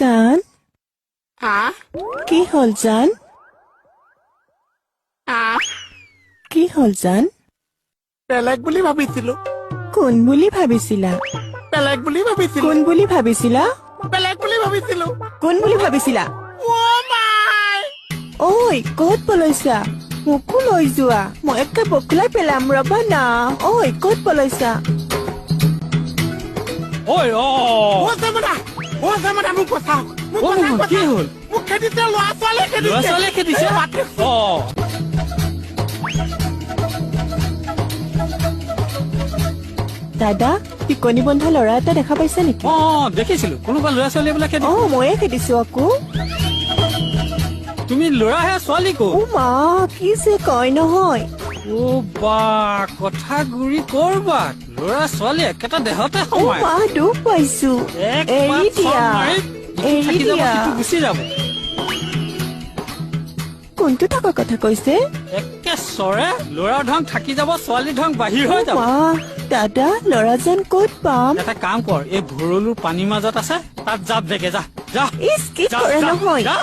জান কি হল জান কি হল জান বেলেগ বুলি ভাবিছিলো কোন বুলি ভাবিছিলা বেলেগ বুলি ভাবিছিলো কোন বুলি ভাবিছিলা বেলেগ বুলি ভাবিছিলো কোন বুলি ভাবিছিলা ঐ ক'ত পলৈছা মোকো লৈ যোৱা মই একে বকলাই পেলাম ৰবা না ঐ ক'ত পলৈছা ঐ মোক বচাওক কি হ'ল মোক খেদিছে ল'ৰা ছোৱালীয়ে খেদিছে দাদা টিকনি বন্ধা ল'ৰা এটা দেখা পাইছা নেকি দেখিছিলো কোনোবা ল'ৰা ছোৱালী বিলাক ময়ে খেদিছো আকৌ তুমি ল'ৰাহে ছোৱালী কো মা কি যে কয় নহয় বা কথা গুৰি কৰবাত ল'ৰা ছোৱালী একেটা দেহতে সোমায় মা দুখ পাইছো এৰি দিয়া এৰি দিয়া গুচি যাব কোনটো থাকৰ কথা কৈছে একে চৰে ল'ৰাৰ ধং থাকি যাব ছোৱালী ধং বাহিৰ হৈ যাব মা দাদা ল'ৰাজন ক'ত পাম এটা কাম কৰ এই ভৰলুৰ পানীৰ মাজত আছে তাত জাপ দেগে যা ইচ কি কৰে নহয় যা